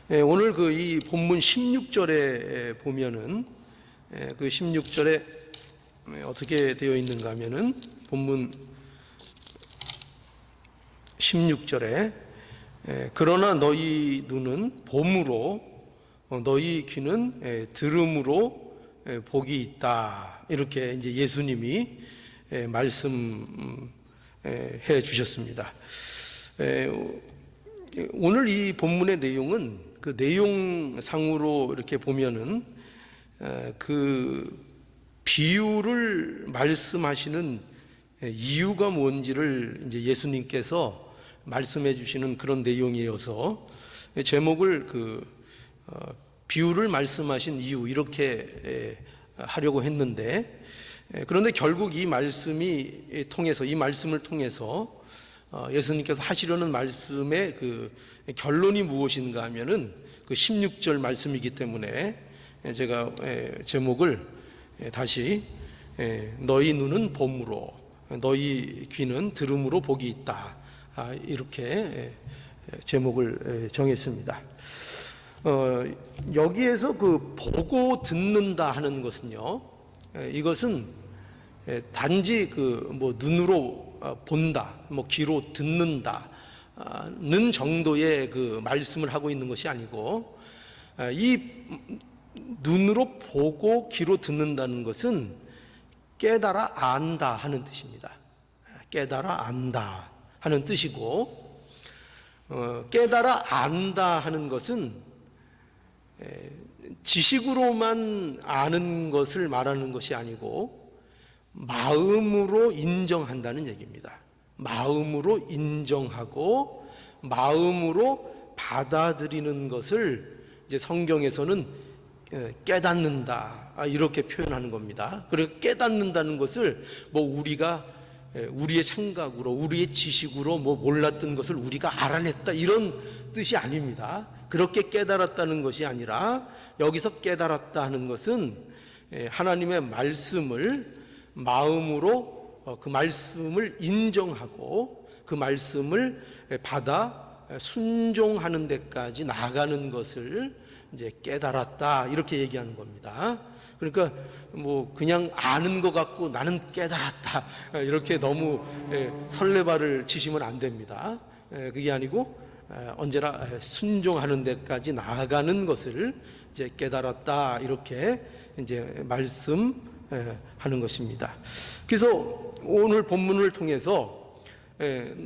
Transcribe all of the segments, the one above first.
오늘 이 본문 16절에 보면은 그 16절에 어떻게 되어 있는가 하면은 본문 16절에 그러나 너희 눈은 봄으로 너희 귀는 들음으로 복이 있다. 이렇게 이제 예수님이 말씀해 주셨습니다. 오늘 이 본문의 내용은 그 내용상으로 이렇게 보면은 그 비유를 말씀하시는 이유가 뭔지를 이제 예수님께서 말씀해 주시는 그런 내용이어서 제목을 비유를 말씀하신 이유 이렇게 하려고 했는데, 그런데 결국 이 말씀을 통해서 예수님께서 하시려는 말씀의 그 결론이 무엇인가 하면은 그 16절 말씀이기 때문에 제가 제목을 다시 너희 눈은 봄으로 너희 귀는 들음으로 복이 있다, 이렇게 제목을 정했습니다. 여기에서 그 보고 듣는다 하는 것은요, 이것은 단지 눈으로 본다, 귀로 듣는다는 정도의 그 말씀을 하고 있는 것이 아니고, 이 눈으로 보고 귀로 듣는다는 것은 깨달아 안다 하는 뜻입니다. 깨달아 안다 하는 뜻이고, 깨달아 안다 하는 것은 지식으로만 아는 것을 말하는 것이 아니고 마음으로 인정한다는 얘기입니다. 마음으로 인정하고 마음으로 받아들이는 것을 이제 성경에서는 깨닫는다, 이렇게 표현하는 겁니다. 그리고 깨닫는다는 것을 우리가 우리의 생각으로 우리의 지식으로 몰랐던 것을 우리가 알아냈다 이런 뜻이 아닙니다. 그렇게 깨달았다는 것이 아니라 여기서 깨달았다 하는 것은 하나님의 말씀을 마음으로 그 말씀을 인정하고 그 말씀을 받아 순종하는 데까지 나가는 것을 이제 깨달았다, 이렇게 얘기하는 겁니다. 그러니까 그냥 아는 것 같고 나는 깨달았다, 이렇게 너무 설레발을 치시면 안 됩니다. 그게 아니고 언제나 순종하는 데까지 나아가는 것을 이제 깨달았다, 이렇게 이제 말씀하는 것입니다. 그래서 오늘 본문을 통해서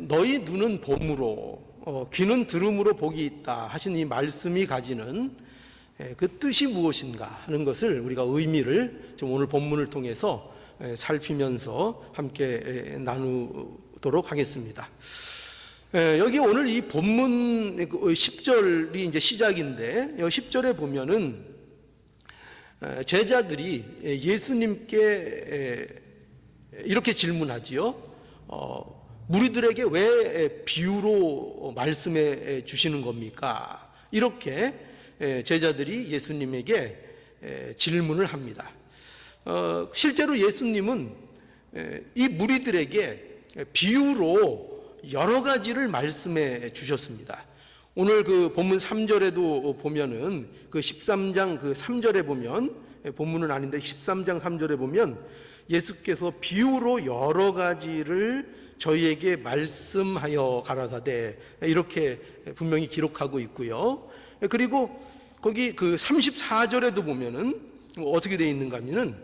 너희 눈은 봄으로 귀는 들음으로 복이 있다 하신 이 말씀이 가지는 그 뜻이 무엇인가 하는 것을 우리가 의미를 좀 오늘 본문을 통해서 살피면서 함께 나누도록 하겠습니다. 여기 오늘 이 본문 10절이 이제 시작인데, 여기 10절에 보면은 제자들이 예수님께 이렇게 질문하지요. 무리들에게 왜 비유로 말씀해 주시는 겁니까? 이렇게 제자들이 예수님에게 질문을 합니다. 실제로 예수님은 이 무리들에게 비유로 여러 가지를 말씀해 주셨습니다. 오늘 그 본문 3절에도 보면은 그 13장 그 3절에 보면, 본문은 아닌데 13장 3절에 보면 예수께서 비유로 여러 가지를 저희에게 말씀하여 가라사대, 이렇게 분명히 기록하고 있고요. 그리고 거기 그 34절에도 보면은 어떻게 되어 있는가 하면은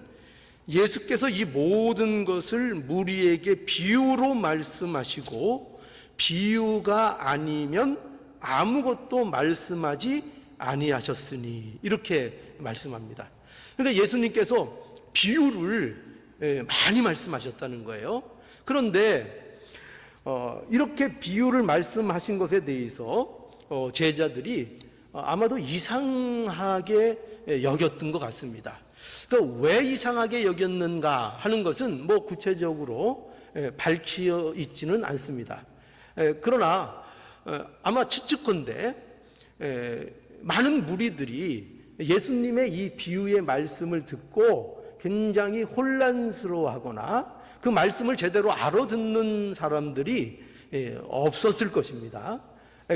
예수께서 이 모든 것을 무리에게 비유로 말씀하시고 비유가 아니면 아무것도 말씀하지 아니하셨으니, 이렇게 말씀합니다. 그러니까 예수님께서 비유를 많이 말씀하셨다는 거예요. 그런데 이렇게 비유를 말씀하신 것에 대해서 제자들이 아마도 이상하게 여겼던 것 같습니다. 그러니까 왜 이상하게 여겼는가 하는 것은 구체적으로 밝혀 있지는 않습니다. 그러나 아마 추측컨대 많은 무리들이 예수님의 이 비유의 말씀을 듣고 굉장히 혼란스러워하거나 그 말씀을 제대로 알아듣는 사람들이 없었을 것입니다.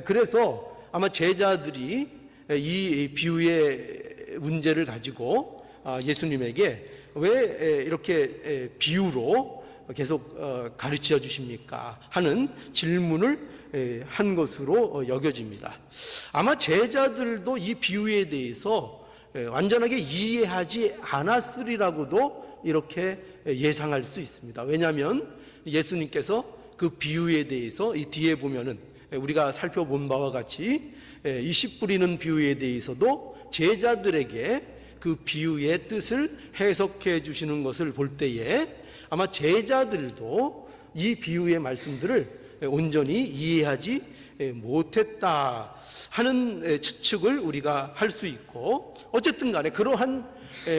그래서 아마 제자들이 이 비유의 문제를 가지고 예수님에게 왜 이렇게 비유로 계속 가르쳐 주십니까? 하는 질문을 한 것으로 여겨집니다. 아마 제자들도 이 비유에 대해서 완전하게 이해하지 않았으리라고도 이렇게 예상할 수 있습니다. 왜냐하면 예수님께서 그 비유에 대해서 이 뒤에 보면은 우리가 살펴본 바와 같이 이 씨 뿌리는 비유에 대해서도 제자들에게 그 비유의 뜻을 해석해 주시는 것을 볼 때에 아마 제자들도 이 비유의 말씀들을 온전히 이해하지 못했다 하는 추측을 우리가 할 수 있고, 어쨌든 간에 그러한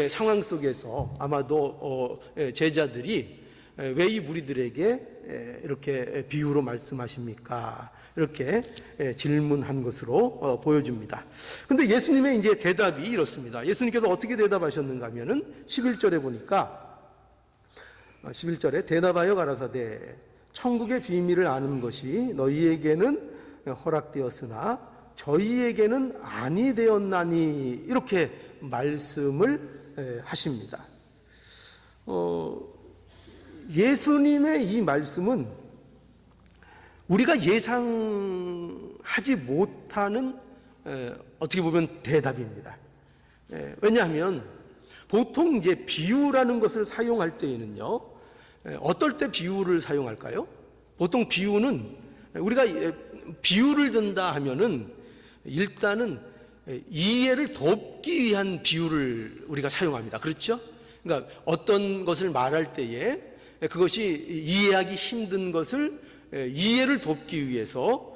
상황 속에서 아마도 제자들이 왜 이 무리들에게 이렇게 비유로 말씀하십니까? 이렇게 질문한 것으로 보여집니다. 그런데 예수님의 이제 대답이 이렇습니다. 예수님께서 어떻게 대답하셨는가 하면은 11절에 보니까 11절에 대답하여 가라사대 천국의 비밀을 아는 것이 너희에게는 허락되었으나 저희에게는 아니 되었나니, 이렇게 말씀을 하십니다. 예수님의 이 말씀은 우리가 예상하지 못하는 어떻게 보면 대답입니다. 왜냐하면 보통 이제 비유라는 것을 사용할 때에는요, 어떨 때 비유를 사용할까요? 보통 비유는 우리가 비유를 든다 하면은 일단은 이해를 돕기 위한 비유를 우리가 사용합니다. 그렇죠? 그러니까 어떤 것을 말할 때에 그것이 이해하기 힘든 것을 이해를 돕기 위해서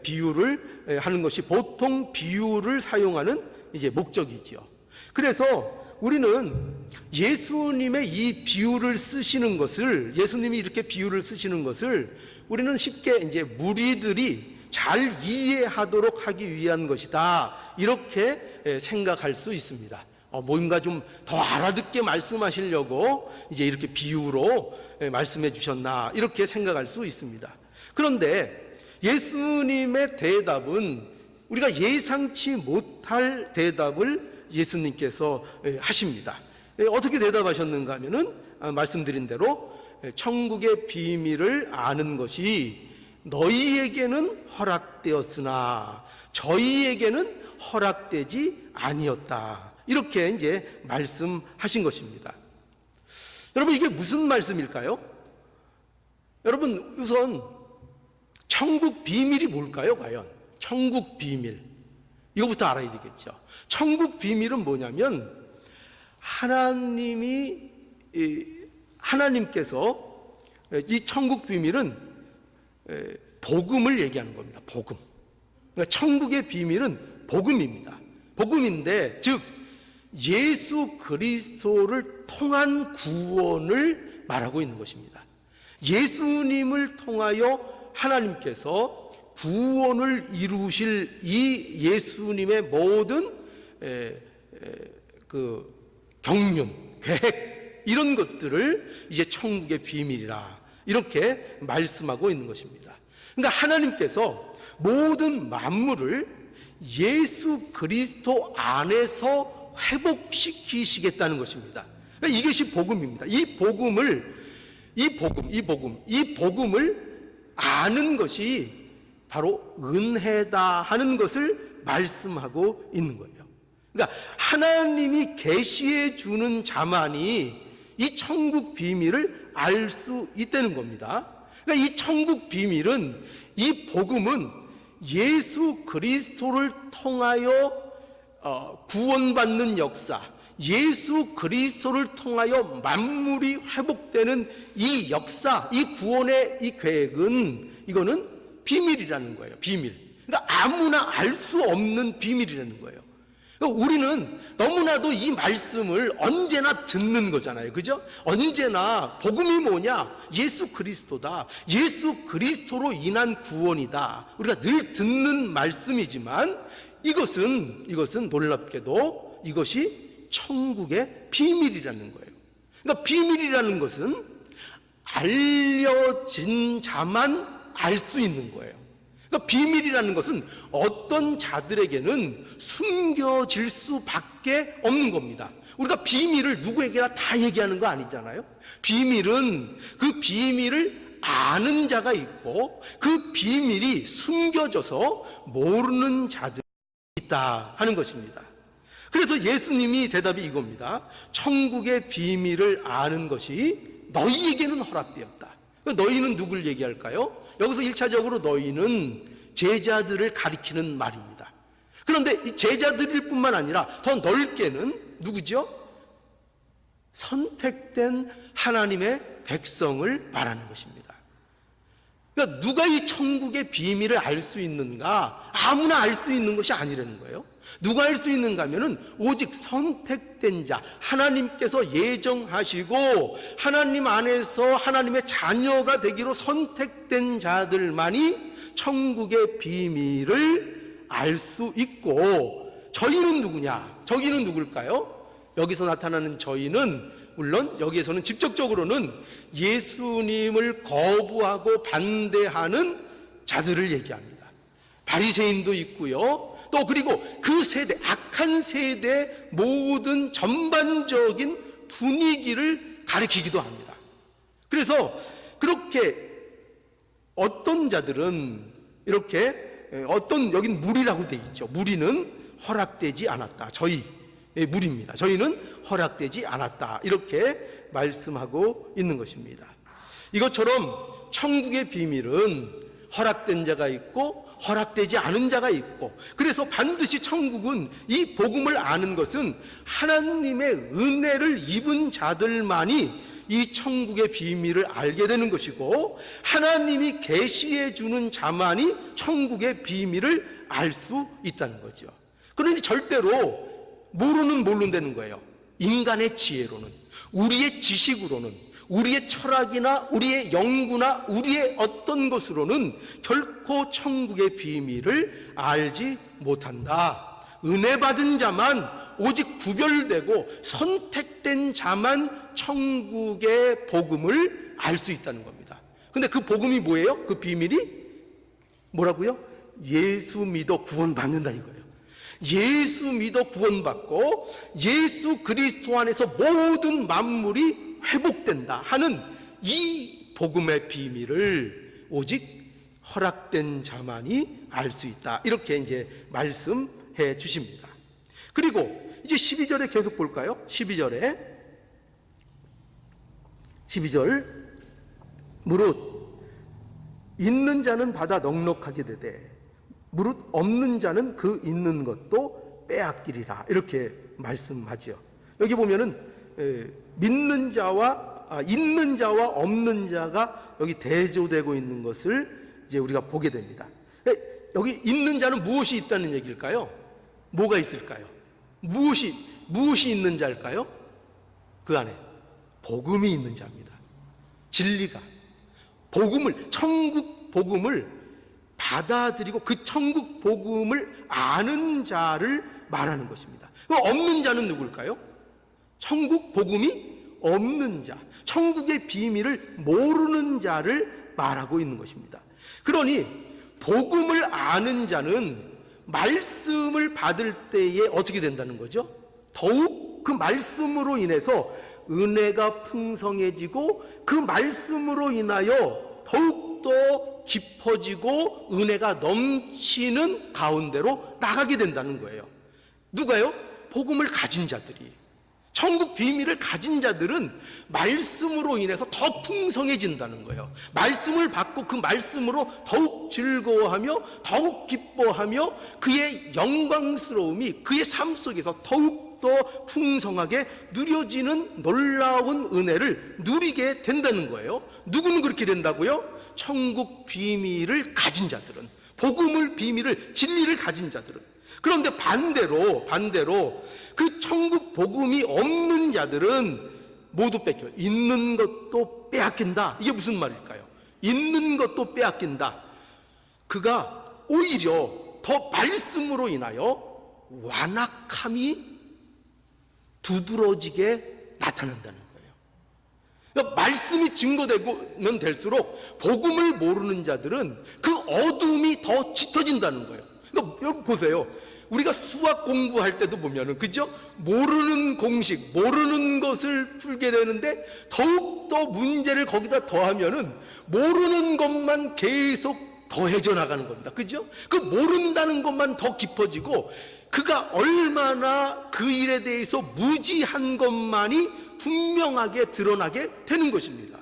비유를 하는 것이 보통 비유를 사용하는 이제 목적이죠. 그래서 우리는 예수님의 이 비유를 쓰시는 것을, 예수님이 이렇게 비유를 쓰시는 것을 우리는 쉽게 이제 무리들이 잘 이해하도록 하기 위한 것이다, 이렇게 생각할 수 있습니다. 뭔가 좀 더 알아듣게 말씀하시려고 이제 이렇게 비유로 말씀해 주셨나, 이렇게 생각할 수 있습니다. 그런데 예수님의 대답은 우리가 예상치 못할 대답을 예수님께서 하십니다. 어떻게 대답하셨는가 하면은 말씀드린 대로 천국의 비밀을 아는 것이 너희에게는 허락되었으나 저희에게는 허락되지 아니었다, 이렇게 이제 말씀하신 것입니다. 여러분, 이게 무슨 말씀일까요? 여러분, 우선 천국 비밀이 뭘까요? 과연 천국 비밀, 이거부터 알아야 되겠죠. 천국 비밀은 뭐냐면 하나님께서 이 천국 비밀은 복음을 얘기하는 겁니다. 복음. 그러니까 천국의 비밀은 복음입니다. 복음인데, 즉 예수 그리스도를 통한 구원을 말하고 있는 것입니다. 예수님을 통하여 하나님께서 구원을 이루실 이 예수님의 모든 그 경륜, 계획, 이런 것들을 이제 천국의 비밀이라, 이렇게 말씀하고 있는 것입니다. 그러니까 하나님께서 모든 만물을 예수 그리스도 안에서 회복시키시겠다는 것입니다. 그러니까 이것이 복음입니다. 이 복음을 아는 것이 바로 은혜다 하는 것을 말씀하고 있는 거예요. 그러니까 하나님이 계시해 주는 자만이 이 천국 비밀을 알 수 있다는 겁니다. 그러니까 이 천국 비밀은, 이 복음은 예수 그리스도를 통하여 구원받는 역사, 예수 그리스도를 통하여 만물이 회복되는 이 역사, 이 구원의 이 계획은, 이거는 비밀이라는 거예요. 비밀. 그러니까 아무나 알 수 없는 비밀이라는 거예요. 그러니까 우리는 너무나도 이 말씀을 언제나 듣는 거잖아요. 그죠? 언제나 복음이 뭐냐? 예수 그리스도다. 예수 그리스도로 인한 구원이다. 우리가 늘 듣는 말씀이지만 이것은 놀랍게도 이것이 천국의 비밀이라는 거예요. 그러니까 비밀이라는 것은 알려진 자만 알 수 있는 거예요. 그러니까 그러니까 비밀이라는 것은 어떤 자들에게는 숨겨질 수밖에 없는 겁니다. 우리가 비밀을 누구에게나 다 얘기하는 거 아니잖아요. 비밀은 그 비밀을 아는 자가 있고 그 비밀이 숨겨져서 모르는 자들이 있다 하는 것입니다. 그래서 예수님이 대답이 이겁니다. 천국의 비밀을 아는 것이 너희에게는 허락되었다. 너희는 누굴 얘기할까요? 여기서 1차적으로 너희는 제자들을 가리키는 말입니다. 그런데 이 제자들일 뿐만 아니라 더 넓게는 누구죠? 선택된 하나님의 백성을 말하는 것입니다. 그러니까 누가 이 천국의 비밀을 알 수 있는가? 아무나 알 수 있는 것이 아니라는 거예요. 누가 알 수 있는가 하면은 오직 선택된 자, 하나님께서 예정하시고 하나님 안에서 하나님의 자녀가 되기로 선택된 자들만이 천국의 비밀을 알 수 있고, 저희는 누구냐? 저희는 누굴까요? 여기서 나타나는 저희는 물론 여기에서는 직접적으로는 예수님을 거부하고 반대하는 자들을 얘기합니다. 바리새인도 있고요. 또 그리고 그 세대, 악한 세대의 모든 전반적인 분위기를 가리키기도 합니다. 그래서 그렇게 어떤 자들은 이렇게 어떤, 여긴 무리라고 돼 있죠. 무리는 허락되지 않았다. 저희 무리입니다. 저희는 허락되지 않았다. 이렇게 말씀하고 있는 것입니다. 이것처럼 천국의 비밀은 허락된 자가 있고 허락되지 않은 자가 있고, 그래서 반드시 천국은 이 복음을 아는 것은 하나님의 은혜를 입은 자들만이 이 천국의 비밀을 알게 되는 것이고, 하나님이 계시해 주는 자만이 천국의 비밀을 알 수 있다는 거죠. 그런데 절대로 모르는 모른다는 거예요. 인간의 지혜로는, 우리의 지식으로는, 우리의 철학이나 우리의 연구나 우리의 어떤 것으로는 결코 천국의 비밀을 알지 못한다. 은혜 받은 자만, 오직 구별되고 선택된 자만 천국의 복음을 알 수 있다는 겁니다. 근데 그 복음이 뭐예요? 그 비밀이 뭐라고요? 예수 믿어 구원받는다 이거예요. 예수 믿어 구원받고 예수 그리스도 안에서 모든 만물이 회복된다 하는 이 복음의 비밀을 오직 허락된 자만이 알 수 있다. 이렇게 이제 말씀해 주십니다. 그리고 이제 12절에 계속 볼까요? 12절 무릇 있는 자는 받아 넉넉하게 되되 무릇 없는 자는 그 있는 것도 빼앗기리라. 이렇게 말씀하죠. 여기 보면은 믿는 자와 있는 자와 없는 자가 여기 대조되고 있는 것을 이제 우리가 보게 됩니다. 여기 있는 자는 무엇이 있다는 얘기일까요? 뭐가 있을까요? 무엇이 있는 자일까요? 그 안에 복음이 있는 자입니다. 진리가, 복음을, 천국 복음을 받아들이고 그 천국 복음을 아는 자를 말하는 것입니다. 없는 자는 누굴까요? 천국 복음이 없는 자, 천국의 비밀을 모르는 자를 말하고 있는 것입니다. 그러니 복음을 아는 자는 말씀을 받을 때에 어떻게 된다는 거죠? 더욱 그 말씀으로 인해서 은혜가 풍성해지고 그 말씀으로 인하여 더욱더 깊어지고 은혜가 넘치는 가운데로 나가게 된다는 거예요. 누가요? 복음을 가진 자들이, 천국 비밀을 가진 자들은 말씀으로 인해서 더 풍성해진다는 거예요. 말씀을 받고 그 말씀으로 더욱 즐거워하며 더욱 기뻐하며 그의 영광스러움이 그의 삶 속에서 더욱더 풍성하게 누려지는 놀라운 은혜를 누리게 된다는 거예요. 누구는 그렇게 된다고요? 천국 비밀을 가진 자들은, 복음을 비밀을, 진리를 가진 자들은. 그런데 반대로 그 천국 복음이 없는 자들은 모두 뺏겨, 있는 것도 빼앗긴다. 이게 무슨 말일까요? 있는 것도 빼앗긴다. 그가 오히려 더 말씀으로 인하여 완악함이 두드러지게 나타난다는 거예요. 그러니까 말씀이 증거되면 될수록 복음을 모르는 자들은 그 어둠이 더 짙어진다는 거예요. 그러니까 여러분 보세요. 우리가 수학 공부할 때도 보면은, 그죠? 모르는 공식, 모르는 것을 풀게 되는데 더욱더 문제를 거기다 더하면은 모르는 것만 계속 더해져 나가는 겁니다. 그죠? 그 모른다는 것만 더 깊어지고 그가 얼마나 그 일에 대해서 무지한 것만이 분명하게 드러나게 되는 것입니다.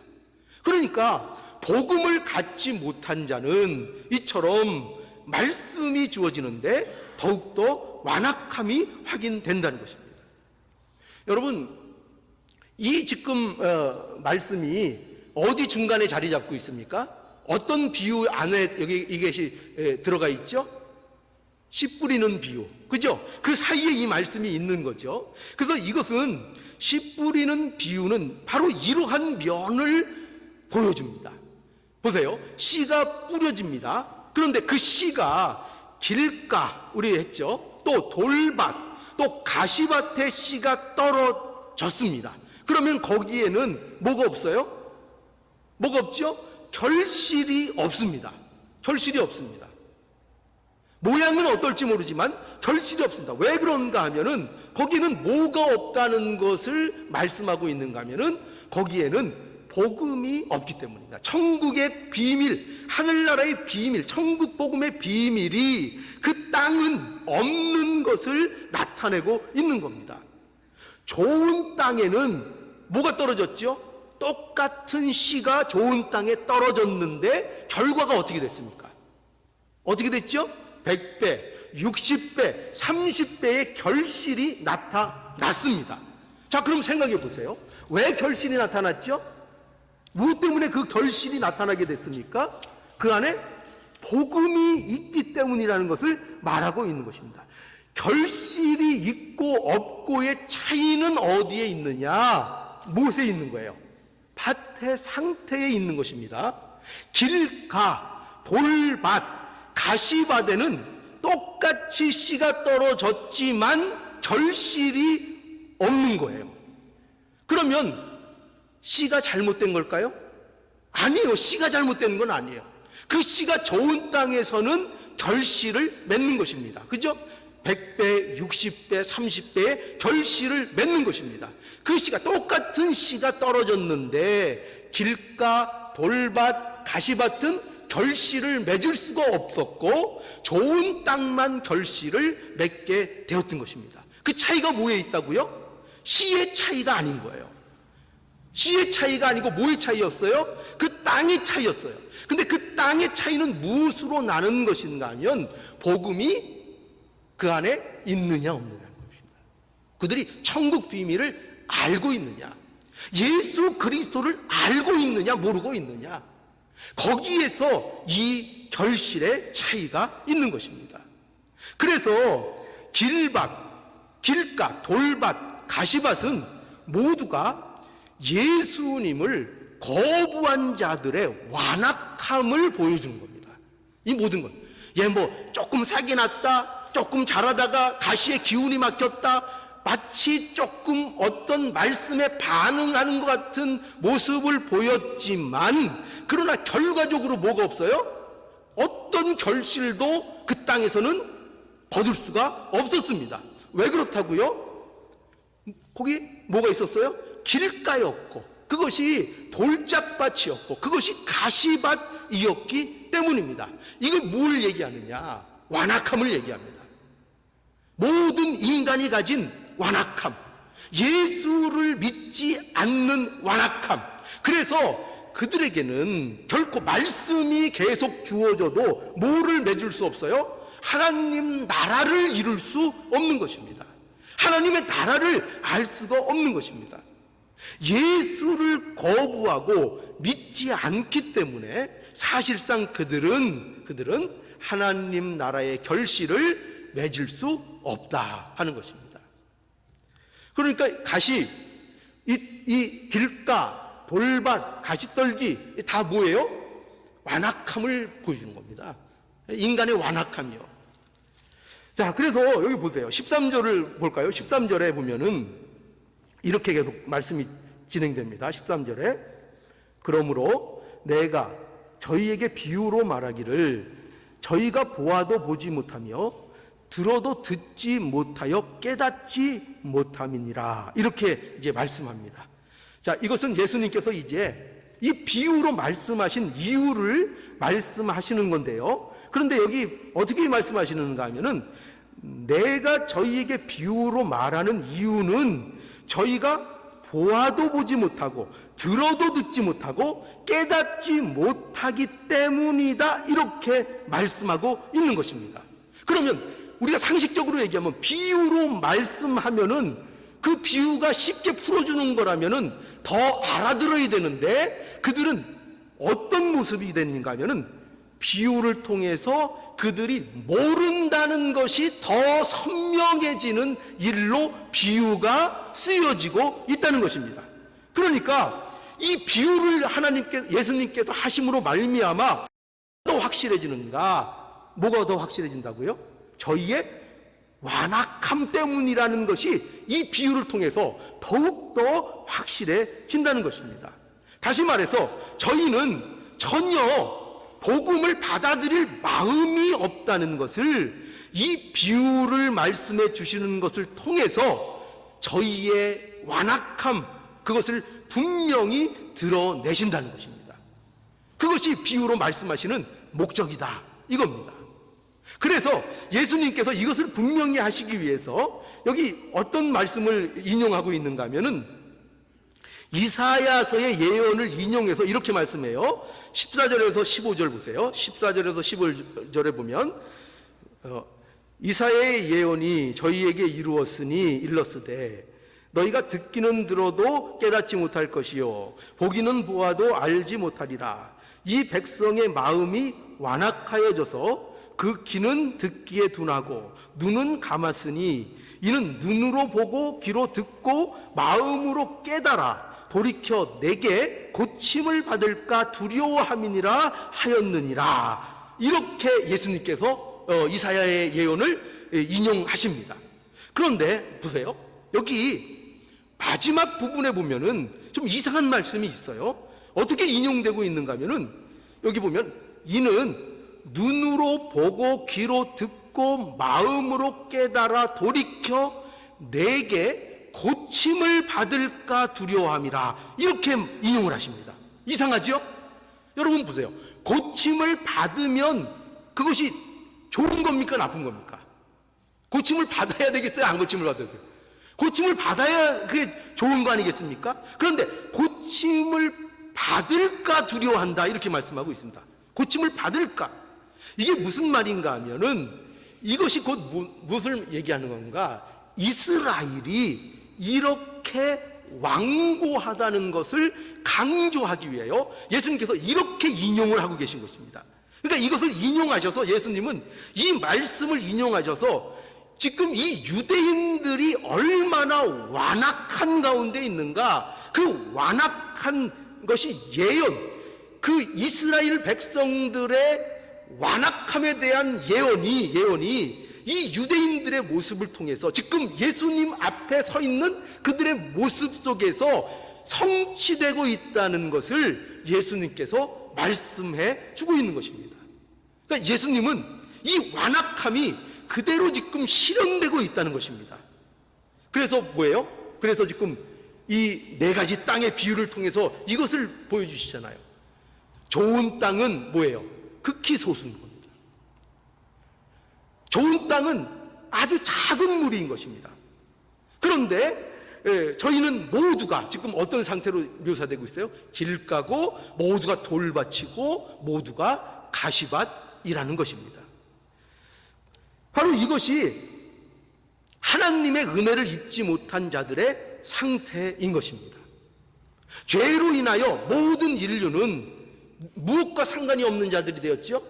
그러니까 복음을 갖지 못한 자는 이처럼 말씀이 주어지는데 더욱더 완악함이 확인된다는 것입니다. 여러분, 이 지금 말씀이 어디 중간에 자리 잡고 있습니까? 어떤 비유 안에 여기 이것이 들어가 있죠? 씨 뿌리는 비유, 그죠? 그 사이에 이 말씀이 있는 거죠. 그래서 이것은 씨 뿌리는 비유는 바로 이러한 면을 보여줍니다. 보세요. 씨가 뿌려집니다. 그런데 그 씨가 길가, 우리 했죠. 또 돌밭, 또 가시밭에 씨가 떨어졌습니다. 그러면 거기에는 뭐가 없어요? 뭐가 없죠? 결실이 없습니다. 결실이 없습니다. 모양은 어떨지 모르지만 결실이 없습니다. 왜 그런가 하면은 거기는 뭐가 없다는 것을 말씀하고 있는가 하면은 거기에는 복음이 없기 때문입니다. 천국의 비밀, 하늘나라의 비밀, 천국 복음의 비밀이 그 땅은 없는 것을 나타내고 있는 겁니다. 좋은 땅에는 뭐가 떨어졌죠? 똑같은 씨가 좋은 땅에 떨어졌는데 결과가 어떻게 됐습니까? 어떻게 됐죠? 100배, 60배, 30배의 결실이 나타났습니다. 자, 그럼 생각해 보세요. 왜 결실이 나타났죠? 무엇 때문에 그 결실이 나타나게 됐습니까? 그 안에 복음이 있기 때문이라는 것을 말하고 있는 것입니다. 결실이 있고 없고의 차이는 어디에 있느냐? 무엇에 있는 거예요? 밭의 상태에 있는 것입니다. 길가, 돌밭, 가시밭에는 똑같이 씨가 떨어졌지만 결실이 없는 거예요. 그러면 씨가 잘못된 걸까요? 아니에요. 씨가 잘못된 건 아니에요. 그 씨가 좋은 땅에서는 결실을 맺는 것입니다. 그죠? 100배, 60배, 30배의 결실을 맺는 것입니다. 그 씨가 똑같은 씨가 떨어졌는데 길가, 돌밭, 가시밭은 결실을 맺을 수가 없었고 좋은 땅만 결실을 맺게 되었던 것입니다. 그 차이가 뭐에 있다고요? 씨의 차이가 아닌 거예요. 씨의 차이가 아니고 뭐의 차이였어요? 그 땅의 차이였어요. 근데 그 땅의 차이는 무엇으로 나는 것인가 하면 복음이 그 안에 있느냐 없느냐는 것입니다. 그들이 천국 비밀을 알고 있느냐, 예수 그리스도를 알고 있느냐 모르고 있느냐, 거기에서 이 결실의 차이가 있는 것입니다. 그래서 길밭, 길가, 돌밭, 가시밭은 모두가 예수님을 거부한 자들의 완악함을 보여주는 겁니다. 이 모든 것. 얘 뭐 조금 삭이 났다, 조금 자라다가 가시에 기운이 막혔다, 마치 조금 어떤 말씀에 반응하는 것 같은 모습을 보였지만 그러나 결과적으로 뭐가 없어요? 어떤 결실도 그 땅에서는 거둘 수가 없었습니다. 왜 그렇다고요? 거기 뭐가 있었어요? 길가였고 그것이 돌짝밭이었고 그것이 가시밭이었기 때문입니다. 이걸 뭘 얘기하느냐? 완악함을 얘기합니다. 모든 인간이 가진 완악함, 예수를 믿지 않는 완악함. 그래서 그들에게는 결코 말씀이 계속 주어져도 뭐를 맺을 수 없어요? 하나님 나라를 이룰 수 없는 것입니다. 하나님의 나라를 알 수가 없는 것입니다. 예수를 거부하고 믿지 않기 때문에 사실상 그들은 하나님 나라의 결실을 맺을 수 없다 하는 것입니다. 그러니까 이 길가, 돌밭, 가시떨기 다 뭐예요? 완악함을 보여주는 겁니다. 인간의 완악함이요. 자, 그래서 여기 보세요. 13절을 볼까요? 13절에 보면은 이렇게 계속 말씀이 진행됩니다. 13절에 그러므로 내가 저희에게 비유로 말하기를 저희가 보아도 보지 못하며 들어도 듣지 못하여 깨닫지 못함이니라. 이렇게 이제 말씀합니다. 자, 이것은 예수님께서 이제 이 비유로 말씀하신 이유를 말씀하시는 건데요. 그런데 여기 어떻게 말씀하시는가 하면은 내가 저희에게 비유로 말하는 이유는 저희가 보아도 보지 못하고 들어도 듣지 못하고 깨닫지 못하기 때문이다. 이렇게 말씀하고 있는 것입니다. 그러면 우리가 상식적으로 얘기하면 비유로 말씀하면은 그 비유가 쉽게 풀어주는 거라면은 더 알아들어야 되는데 그들은 어떤 모습이 되는가 하면은 비유를 통해서 그들이 모른다는 것이 더 선명해지는 일로 비유가 쓰여지고 있다는 것입니다. 그러니까 이 비유를 예수님께서 하심으로 말미암아 더 확실해지는가? 뭐가 더 확실해진다고요? 저희의 완악함 때문이라는 것이 이 비유를 통해서 더욱더 확실해진다는 것입니다. 다시 말해서 저희는 전혀 복음을 받아들일 마음이 없다는 것을 이 비유를 말씀해 주시는 것을 통해서 저희의 완악함, 그것을 분명히 드러내신다는 것입니다. 그것이 비유로 말씀하시는 목적이다, 이겁니다. 그래서 예수님께서 이것을 분명히 하시기 위해서 여기 어떤 말씀을 인용하고 있는가 하면은 이사야서의 예언을 인용해서 이렇게 말씀해요. 14절에서 15절 보세요. 14절에서 15절에 보면 이사야의 예언이 저희에게 이루었으니 일렀으되 너희가 듣기는 들어도 깨닫지 못할 것이요 보기는 보아도 알지 못하리라. 이 백성의 마음이 완악하여져서 그 귀는 듣기에 둔하고 눈은 감았으니 이는 눈으로 보고 귀로 듣고 마음으로 깨달아 돌이켜 내게 고침을 받을까 두려워함이니라 하였느니라. 이렇게 예수님께서 이사야의 예언을 인용하십니다. 그런데 보세요. 여기 마지막 부분에 보면은 좀 이상한 말씀이 있어요. 어떻게 인용되고 있는가 하면은 여기 보면 이는 눈으로 보고 귀로 듣고 마음으로 깨달아 돌이켜 내게 고침을 받을까 두려워함이라. 이렇게 인용을 하십니다. 이상하죠? 여러분 보세요. 고침을 받으면 그것이 좋은 겁니까 나쁜 겁니까? 고침을 받아야 되겠어요? 안 고침을 받으세요? 고침을 받아야 그게 좋은 거 아니겠습니까? 그런데 고침을 받을까 두려워한다 이렇게 말씀하고 있습니다. 고침을 받을까? 이게 무슨 말인가 하면은 이것이 곧 무엇을 얘기하는 건가? 이스라엘이 이렇게 완고하다는 것을 강조하기 위하여 예수님께서 이렇게 인용을 하고 계신 것입니다. 그러니까 이것을 인용하셔서 예수님은 이 말씀을 인용하셔서 지금 이 유대인들이 얼마나 완악한 가운데 있는가, 그 완악한 것이 예언, 그 이스라엘 백성들의 완악함에 대한 예언이 이 유대인들의 모습을 통해서 지금 예수님 앞에 서 있는 그들의 모습 속에서 성취되고 있다는 것을 예수님께서 말씀해 주고 있는 것입니다. 그러니까 예수님은 이 완악함이 그대로 지금 실현되고 있다는 것입니다. 그래서 뭐예요? 그래서 지금 이 네 가지 땅의 비유를 통해서 이것을 보여주시잖아요. 좋은 땅은 뭐예요? 극히 소수인 겁니다. 좋은 땅은 아주 작은 무리인 것입니다. 그런데 저희는 모두가 지금 어떤 상태로 묘사되고 있어요? 길가고 모두가 돌밭이고 모두가 가시밭이라는 것입니다. 바로 이것이 하나님의 은혜를 입지 못한 자들의 상태인 것입니다. 죄로 인하여 모든 인류는 무엇과 상관이 없는 자들이 되었죠?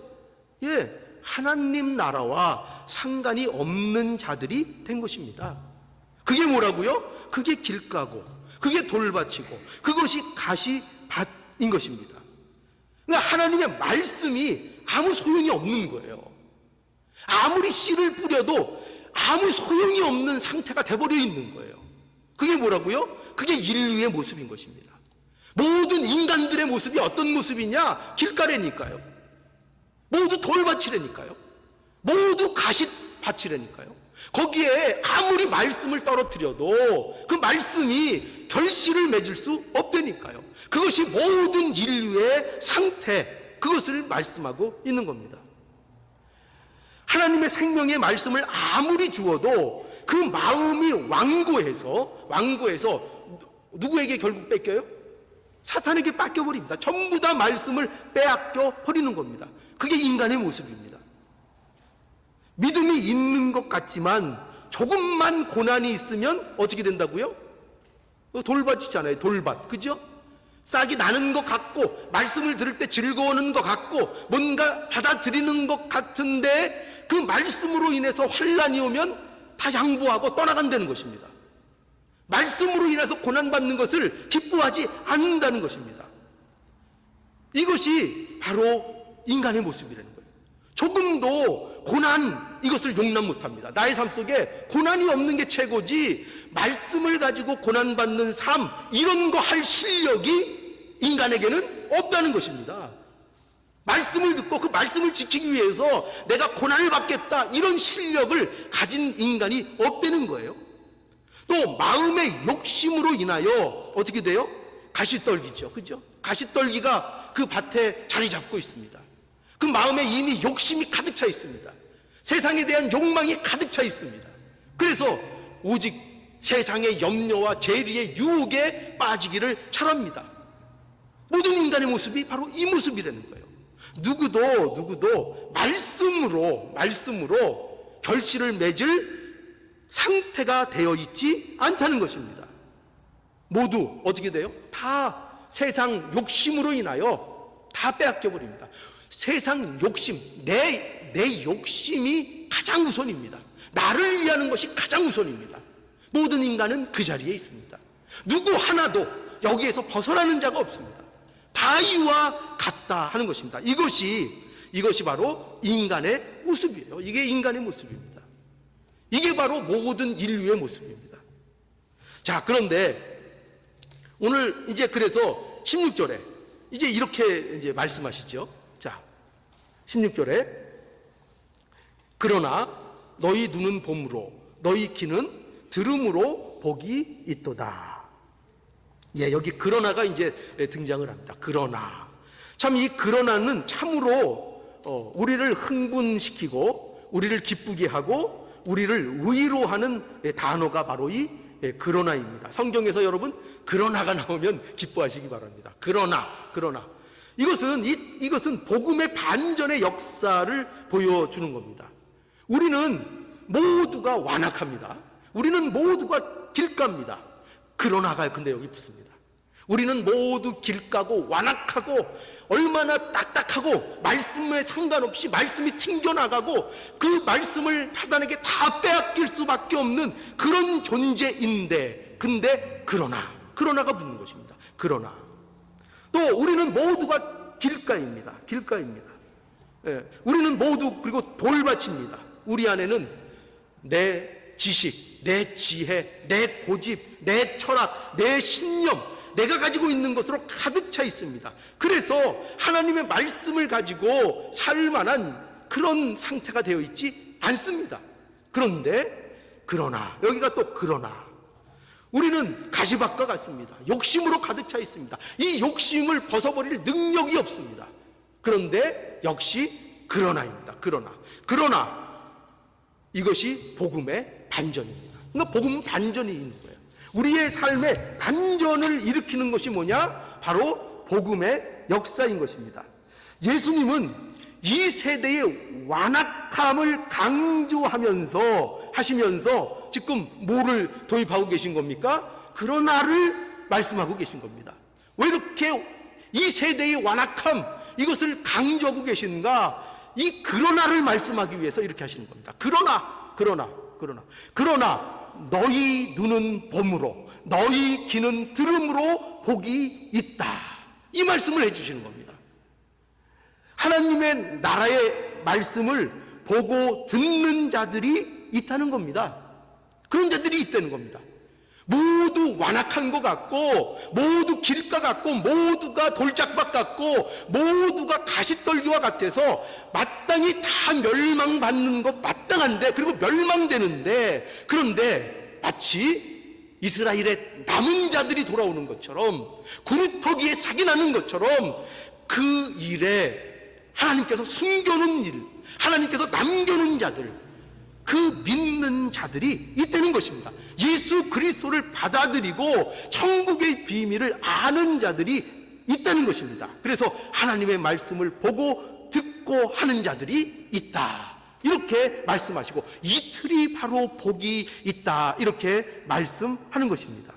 하나님 나라와 상관이 없는 자들이 된 것입니다. 그게 뭐라고요? 그게 길가고 그게 돌밭이고 그것이 가시밭인 것입니다. 그러니까 하나님의 말씀이 아무 소용이 없는 거예요. 아무리 씨를 뿌려도 아무 소용이 없는 상태가 돼버려 있는 거예요. 그게 뭐라고요? 그게 인류의 모습인 것입니다. 모든 인간들의 모습이 어떤 모습이냐? 길가래니까요. 모두 돌밭이라니까요. 모두 가시밭이라니까요. 거기에 아무리 말씀을 떨어뜨려도 그 말씀이 결실을 맺을 수 없다니까요. 그것이 모든 인류의 상태, 그것을 말씀하고 있는 겁니다. 하나님의 생명의 말씀을 아무리 주어도 그 마음이 완고해서 누구에게 결국 뺏겨요? 사탄에게 뺏겨버립니다. 전부 다 말씀을 빼앗겨 버리는 겁니다. 그게 인간의 모습입니다. 믿음이 있는 것 같지만 조금만 고난이 있으면 어떻게 된다고요? 돌밭이잖아요. 돌밭. 그죠? 싹이 나는 것 같고 말씀을 들을 때 즐거워하는 것 같고 뭔가 받아들이는 것 같은데 그 말씀으로 인해서 환난이 오면 다 양보하고 떠나간다는 것입니다. 말씀으로 인해서 고난받는 것을 기뻐하지 않는다는 것입니다. 이것이 바로 인간의 모습이라는 거예요. 조금도 고난, 이것을 용납 못합니다. 나의 삶 속에 고난이 없는 게 최고지, 말씀을 가지고 고난받는 삶, 이런 거 할 실력이 인간에게는 없다는 것입니다. 말씀을 듣고 그 말씀을 지키기 위해서 내가 고난을 받겠다, 이런 실력을 가진 인간이 없다는 거예요. 또 마음의 욕심으로 인하여 어떻게 돼요? 가시떨기죠. 그죠? 가시떨기가 그 밭에 자리 잡고 있습니다. 그 마음에 이미 욕심이 가득 차 있습니다. 세상에 대한 욕망이 가득 차 있습니다. 그래서 오직 세상의 염려와 재리의 유혹에 빠지기를 잘합니다. 모든 인간의 모습이 바로 이 모습이라는 거예요. 누구도 말씀으로 결실을 맺을 상태가 되어 있지 않다는 것입니다. 모두 어떻게 돼요? 다 세상 욕심으로 인하여 다 빼앗겨 버립니다. 세상 욕심, 내 욕심이 가장 우선입니다. 나를 위하는 것이 가장 우선입니다. 모든 인간은 그 자리에 있습니다. 누구 하나도 여기에서 벗어나는 자가 없습니다. 다 이와 같다 하는 것입니다. 이것이 바로 인간의 모습이에요. 이게 인간의 모습입니다. 이게 바로 모든 인류의 모습입니다. 자, 그런데 오늘 이제 그래서 16절에 이제 이렇게 이제 말씀하시죠. 자, 16절에 그러나 너희 눈은 봄으로 너희 귀는 들음으로 복이 있도다. 예, 여기 그러나가 이제 등장을 합니다. 그러나. 참 이 그러나는 참으로 우리를 흥분시키고 우리를 기쁘게 하고 우리를 위로하는 단어가 바로 이 그러나입니다. 성경에서 여러분 그러나가 나오면 기뻐하시기 바랍니다. 그러나. 이것은 복음의 반전의 역사를 보여주는 겁니다. 우리는 모두가 완악합니다. 우리는 모두가 길갑니다. 그러나가 근데 여기 붙습니다. 우리는 모두 길가고 완악하고 얼마나 딱딱하고 말씀에 상관없이 말씀이 튕겨나가고 그 말씀을 사단에게 다 빼앗길 수밖에 없는 그런 존재인데 근데 그러나가 붙는 것입니다. 그러나 또 우리는 모두가 길가입니다. 예, 우리는 모두 그리고 돌밭입니다. 우리 안에는 내 지식, 내 지혜, 내 고집, 내 철학, 내 신념, 내가 가지고 있는 것으로 가득 차 있습니다. 그래서 하나님의 말씀을 가지고 살 만한 그런 상태가 되어 있지 않습니다. 그러나 여기가 또 그러나 우리는 가시밭과 같습니다. 욕심으로 가득 차 있습니다. 이 욕심을 벗어버릴 능력이 없습니다. 그런데 역시 그러나입니다. 그러나 이것이 복음의 반전입니다. 그러니까 복음은 반전이 있는 거예요. 우리의 삶에 반전을 일으키는 것이 뭐냐? 바로 복음의 역사인 것입니다. 예수님은 이 세대의 완악함을 강조하면서 지금 뭐를 도입하고 계신 겁니까? 그러나를 말씀하고 계신 겁니다. 왜 이렇게 이 세대의 완악함 이것을 강조하고 계신가? 이 그러나를 말씀하기 위해서 이렇게 하시는 겁니다. 그러나 너희 눈은 봄으로 너희 귀는 들음으로 복이 있다. 이 말씀을 해주시는 겁니다. 하나님의 나라의 말씀을 보고 듣는 자들이 있다는 겁니다. 그런 자들이 있다는 겁니다. 모두 모두 완악한 것 같고, 모두 길가 같고, 모두가 돌짝밭 같고, 모두가 가시떨기와 같아서 마땅히 다 멸망받는 것 마땅한데, 그리고 멸망되는데, 그런데 마치 이스라엘의 남은 자들이 돌아오는 것처럼, 구루터기에 삭이 나는 것처럼 그 일에 하나님께서 숨겨놓은 일, 하나님께서 남겨놓은 자들, 그 믿는 자들이 있다는 것입니다. 예수 그리스도를 받아들이고 천국의 비밀을 아는 자들이 있다는 것입니다. 그래서 하나님의 말씀을 보고 듣고 하는 자들이 있다, 이렇게 말씀하시고, 이틀이 바로 복이 있다, 이렇게 말씀하는 것입니다.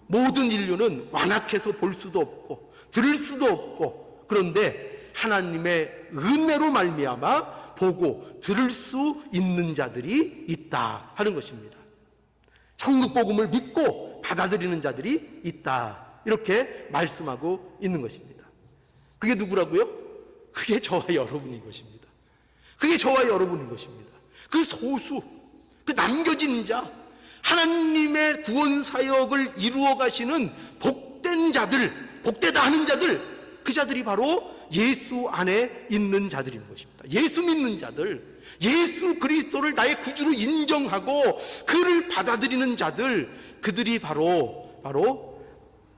모든 인류는 완악해서 볼 수도 없고 들을 수도 없고, 그런데 하나님의 은혜로 말미암아 보고 들을 수 있는 자들이 있다 하는 것입니다. 천국 복음을 믿고 받아들이는 자들이 있다, 이렇게 말씀하고 있는 것입니다. 그게 누구라고요? 그게 저와 여러분인 것입니다. 그게 저와 여러분인 것입니다. 그 소수, 그 남겨진 자, 하나님의 구원 사역을 이루어 가시는 복된 자들, 복되다 하는 자들, 그 자들이 바로 예수 안에 있는 자들인 것입니다. 예수 믿는 자들, 예수 그리스도를 나의 구주로 인정하고 그를 받아들이는 자들, 그들이 바로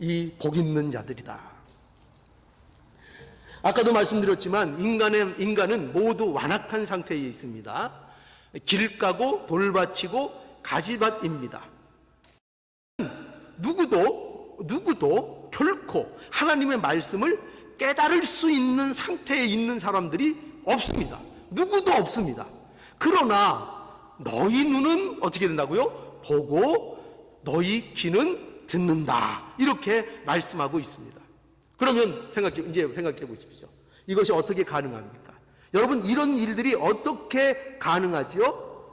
이 복 있는 자들이다. 아까도 말씀드렸지만 인간은 모두 완악한 상태에 있습니다. 길가고 돌밭이고 가지밭입니다. 누구도 결코 하나님의 말씀을 깨달을 수 있는 상태에 있는 사람들이 없습니다. 누구도 없습니다. 그러나 너희 눈은 어떻게 된다고요? 보고 너희 귀는 듣는다, 이렇게 말씀하고 있습니다. 그러면 이제 생각해 보십시오. 이것이 어떻게 가능합니까? 여러분, 이런 일들이 어떻게 가능하지요?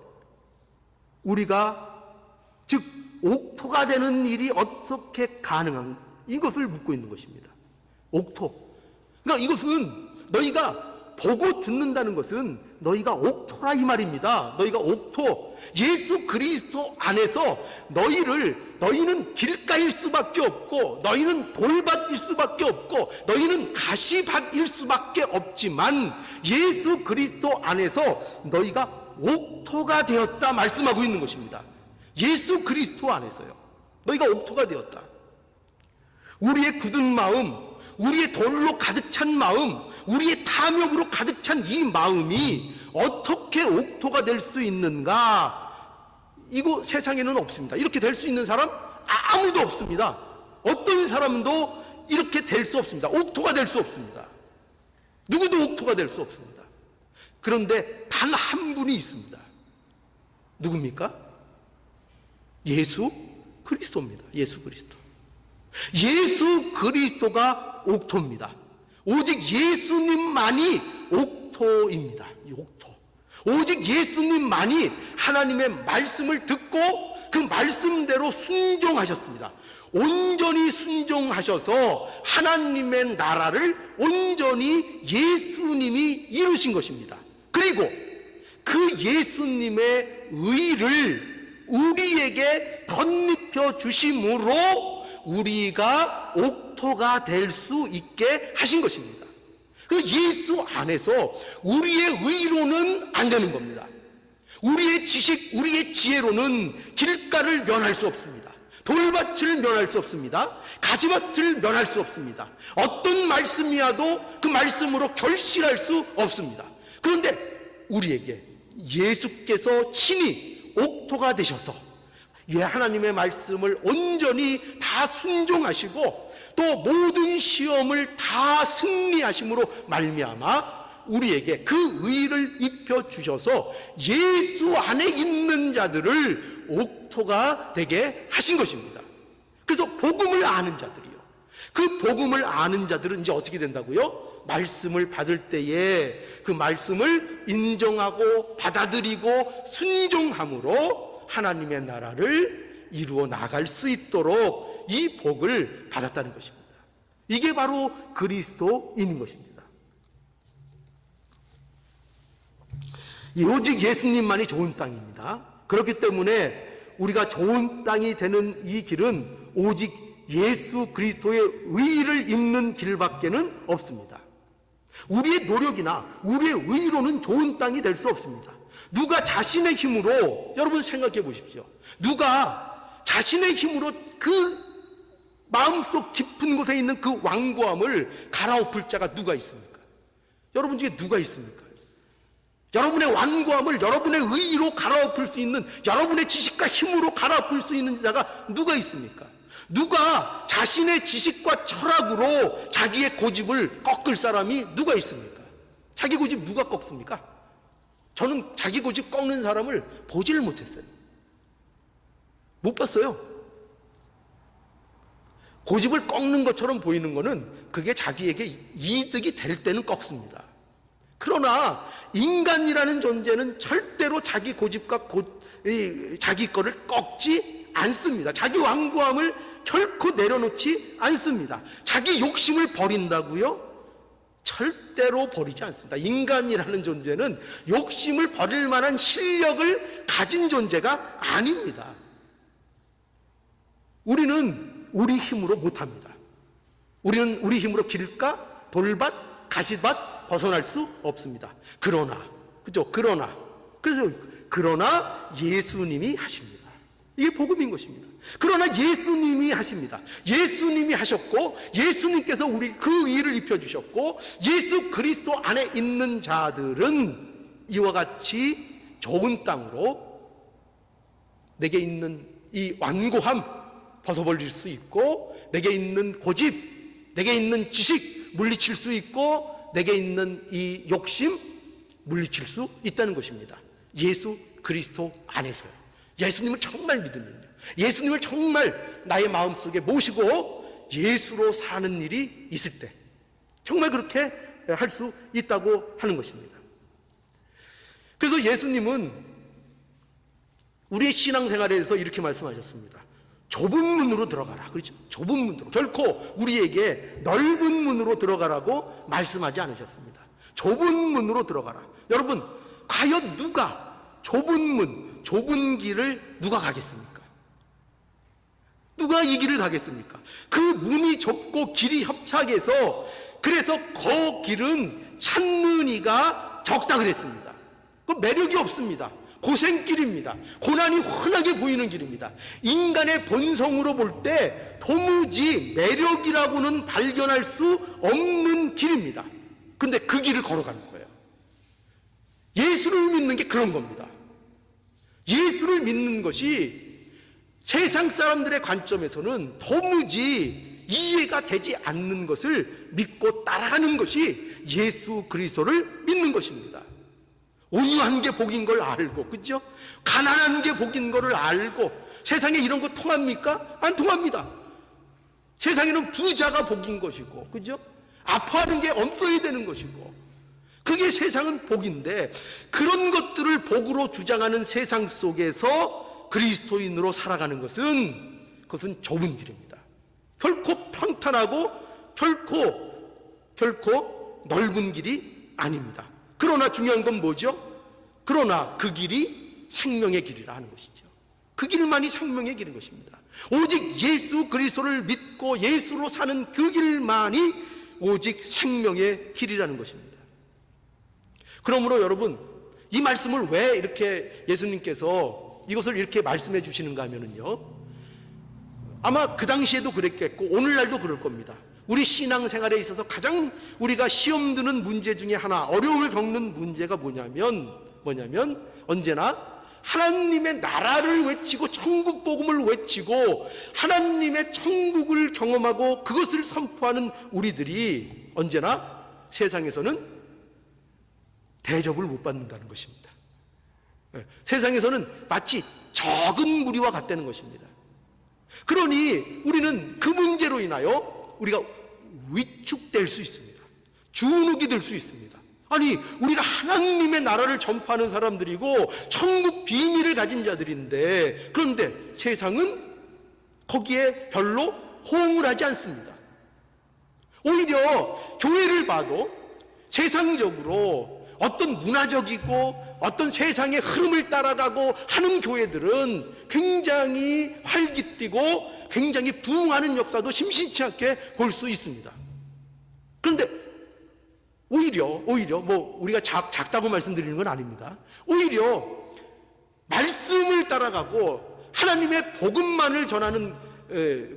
우리가 즉 옥토가 되는 일이 어떻게 가능한, 이것을 묻고 있는 것입니다. 옥토. 그러니까 이것은 너희가 보고 듣는다는 것은 너희가 옥토라 이 말입니다. 너희가 옥토, 예수 그리스도 안에서 너희는 길가일 수밖에 없고, 너희는 돌밭일 수밖에 없고, 너희는 가시밭일 수밖에 없지만 예수 그리스도 안에서 너희가 옥토가 되었다 말씀하고 있는 것입니다. 예수 그리스도 안에서요, 너희가 옥토가 되었다. 우리의 굳은 마음, 우리의 돌로 가득 찬 마음, 우리의 탐욕으로 가득 찬 이 마음이 어떻게 옥토가 될 수 있는가? 이거 세상에는 없습니다. 이렇게 될 수 있는 사람 아무도 없습니다. 어떤 사람도 이렇게 될 수 없습니다. 옥토가 될 수 없습니다. 누구도 옥토가 될 수 없습니다. 그런데 단 한 분이 있습니다. 누굽니까? 예수 그리스도입니다. 예수 그리스도. 예수 그리스도가 옥토입니다. 오직 예수님만이 옥토입니다. 옥토. 오직 예수님만이 하나님의 말씀을 듣고 그 말씀대로 순종하셨습니다. 온전히 순종하셔서 하나님의 나라를 온전히 예수님이 이루신 것입니다. 그리고 그 예수님의 의를 우리에게 덧입혀 주심으로 우리가 옥토가 될 수 있게 하신 것입니다. 그 예수 안에서 우리의 의로는 안 되는 겁니다. 우리의 지식, 우리의 지혜로는 길가를 면할 수 없습니다. 돌밭을 면할 수 없습니다. 가지밭을 면할 수 없습니다. 어떤 말씀이라도 그 말씀으로 결실할 수 없습니다. 그런데 우리에게 예수께서 친히 옥토가 되셔서 하나님의 말씀을 온전히 다 순종하시고 또 모든 시험을 다 승리하심으로 말미암아 우리에게 그 의를 입혀 주셔서 예수 안에 있는 자들을 옥토가 되게 하신 것입니다. 그래서 복음을 아는 자들이요, 그 복음을 아는 자들은 이제 어떻게 된다고요? 말씀을 받을 때에 그 말씀을 인정하고 받아들이고 순종함으로 하나님의 나라를 이루어 나갈 수 있도록 이 복을 받았다는 것입니다. 이게 바로 그리스도인 것입니다. 오직 예수님만이 좋은 땅입니다. 그렇기 때문에 우리가 좋은 땅이 되는 이 길은 오직 예수 그리스도의 의를 입는 길밖에는 없습니다. 우리의 노력이나 우리의 의로는 좋은 땅이 될 수 없습니다. 누가 자신의 힘으로, 여러분 생각해 보십시오. 누가 자신의 힘으로 그 마음속 깊은 곳에 있는 그 완고함을 갈아엎을 자가 누가 있습니까? 여러분 중에 누가 있습니까? 여러분의 완고함을 여러분의 의로 갈아엎을 수 있는, 여러분의 지식과 힘으로 갈아엎을 수 있는 자가 누가 있습니까? 누가 자신의 지식과 철학으로 자기의 고집을 꺾을 사람이 누가 있습니까? 자기 고집 누가 꺾습니까? 저는 자기 고집 꺾는 사람을 보지를 못했어요. 못 봤어요. 고집을 꺾는 것처럼 보이는 것은 그게 자기에게 이득이 될 때는 꺾습니다. 그러나 인간이라는 존재는 절대로 자기 고집과 자기 거를 꺾지 않습니다. 자기 완고함을 결코 내려놓지 않습니다. 자기 욕심을 버린다고요? 절대로 버리지 않습니다. 인간이라는 존재는 욕심을 버릴 만한 실력을 가진 존재가 아닙니다. 우리는 우리 힘으로 못합니다. 우리는 우리 힘으로 길가, 돌밭, 가시밭 벗어날 수 없습니다. 그러나 예수님이 하십니다. 이게 복음인 것입니다. 그러나 예수님이 하십니다. 예수님이 하셨고, 예수님께서 우리 그 의를 입혀주셨고, 예수 그리스도 안에 있는 자들은 이와 같이 좋은 땅으로 내게 있는 이 완고함 벗어버릴 수 있고, 내게 있는 고집, 내게 있는 지식 물리칠 수 있고, 내게 있는 이 욕심 물리칠 수 있다는 것입니다. 예수 그리스도 안에서요. 예수님을 정말 믿으면요, 예수님을 정말 나의 마음속에 모시고 예수로 사는 일이 있을 때 정말 그렇게 할 수 있다고 하는 것입니다. 그래서 예수님은 우리의 신앙생활에서 이렇게 말씀하셨습니다. 좁은 문으로 들어가라. 그렇죠? 좁은 문으로. 결코 우리에게 넓은 문으로 들어가라고 말씀하지 않으셨습니다. 좁은 문으로 들어가라. 여러분, 과연 누가 좁은 문, 좁은 길을 누가 가겠습니까? 누가 이 길을 가겠습니까? 그 문이 좁고 길이 협착해서, 그래서 그 길은 찾는 이가 적다 그랬습니다. 그 매력이 없습니다. 고생길입니다. 고난이 흔하게 보이는 길입니다. 인간의 본성으로 볼 때 도무지 매력이라고는 발견할 수 없는 길입니다. 근데 그 길을 걸어가는 거예요. 예수를 믿는 게 그런 겁니다. 예수를 믿는 것이 세상 사람들의 관점에서는 도무지 이해가 되지 않는 것을 믿고 따라가는 것이 예수 그리스도를 믿는 것입니다. 온유한 게 복인 걸 알고, 그죠? 가난한 게 복인 거를 알고. 세상에 이런 거 통합니까? 안 통합니다. 세상에는 부자가 복인 것이고, 그죠? 아파하는 게 없어야 되는 것이고, 그게 세상은 복인데, 그런 것들을 복으로 주장하는 세상 속에서 그리스도인으로 살아가는 그것은 좁은 길입니다. 결코 평탄하고 결코 넓은 길이 아닙니다. 그러나 중요한 건 뭐죠? 그러나 그 길이 생명의 길이라 하는 것이죠. 그 길만이 생명의 길인 것입니다. 오직 예수 그리스도를 믿고 예수로 사는 그 길만이 오직 생명의 길이라는 것입니다. 그러므로 여러분, 이 말씀을 왜 이렇게 예수님께서 이것을 이렇게 말씀해 주시는가 하면은요, 아마 그 당시에도 그랬겠고 오늘날도 그럴 겁니다. 우리 신앙생활에 있어서 가장 우리가 시험 드는 문제 중에 하나, 어려움을 겪는 문제가 뭐냐면 언제나 하나님의 나라를 외치고 천국 복음을 외치고 하나님의 천국을 경험하고 그것을 선포하는 우리들이 언제나 세상에서는 대접을 못 받는다는 것입니다. 세상에서는 마치 적은 무리와 같다는 것입니다. 그러니 우리는 그 문제로 인하여 우리가 위축될 수 있습니다. 주눅이 될 수 있습니다. 아니, 우리가 하나님의 나라를 전파하는 사람들이고 천국 비밀을 가진 자들인데, 그런데 세상은 거기에 별로 호응을 하지 않습니다. 오히려 교회를 봐도 세상적으로 어떤 문화적이고 어떤 세상의 흐름을 따라가고 하는 교회들은 굉장히 활기띠고 굉장히 부흥하는 역사도 심심치 않게 볼 수 있습니다. 그런데 오히려 뭐 우리가 작다고 말씀드리는 건 아닙니다. 오히려 말씀을 따라가고 하나님의 복음만을 전하는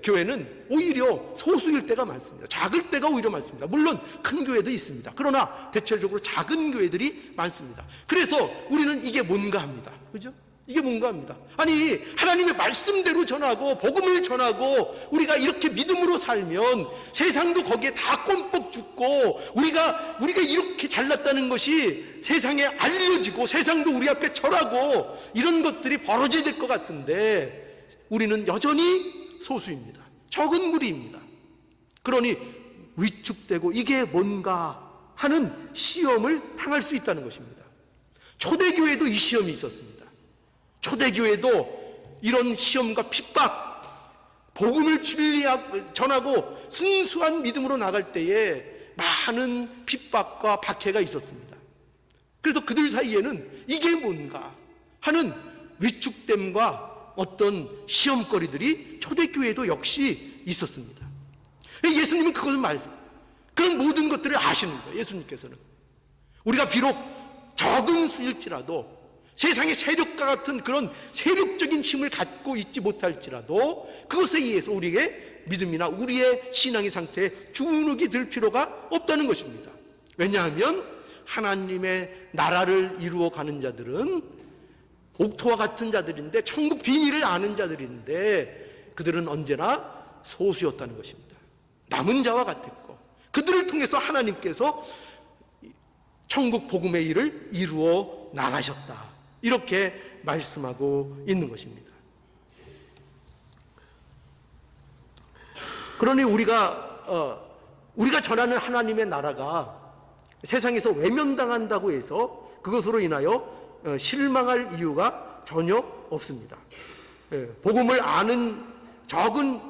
교회는 오히려 소수일 때가 많습니다. 작을 때가 오히려 많습니다. 물론 큰 교회도 있습니다. 그러나 대체적으로 작은 교회들이 많습니다. 그래서 우리는 이게 뭔가 합니다. 그죠? 이게 뭔가 합니다. 아니, 하나님의 말씀대로 전하고 복음을 전하고 우리가 이렇게 믿음으로 살면 세상도 거기에 다 껌뻑 죽고 우리가 이렇게 잘났다는 것이 세상에 알려지고 세상도 우리 앞에 절하고 이런 것들이 벌어져야 될 것 같은데 우리는 여전히 소수입니다. 적은 무리입니다. 그러니 위축되고 이게 뭔가 하는 시험을 당할 수 있다는 것입니다. 초대교회도 이 시험이 있었습니다. 초대교회도 이런 시험과 핍박, 복음을 전하고 순수한 믿음으로 나갈 때에 많은 핍박과 박해가 있었습니다. 그래서 그들 사이에는 이게 뭔가 하는 위축됨과 어떤 시험거리들이 초대교회도 역시 있었습니다. 예수님은 그것을 그런 모든 것들을 아시는 거예요. 예수님께서는 우리가 비록 적은 수일지라도 세상의 세력과 같은 그런 세력적인 힘을 갖고 있지 못할지라도 그것에 의해서 우리에게 믿음이나 우리의 신앙의 상태에 주눅이 들 필요가 없다는 것입니다. 왜냐하면 하나님의 나라를 이루어가는 자들은 옥토와 같은 자들인데 천국 비밀을 아는 자들인데 그들은 언제나 소수였다는 것입니다. 남은 자와 같았고 그들을 통해서 하나님께서 천국 복음의 일을 이루어 나가셨다. 이렇게 말씀하고 있는 것입니다. 그러니 우리가 전하는 하나님의 나라가 세상에서 외면당한다고 해서 그것으로 인하여 실망할 이유가 전혀 없습니다. 복음을 아는 적은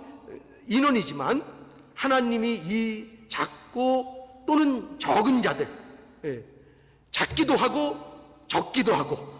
인원이지만 하나님이 이 작고 또는 적은 자들, 작기도 하고 적기도 하고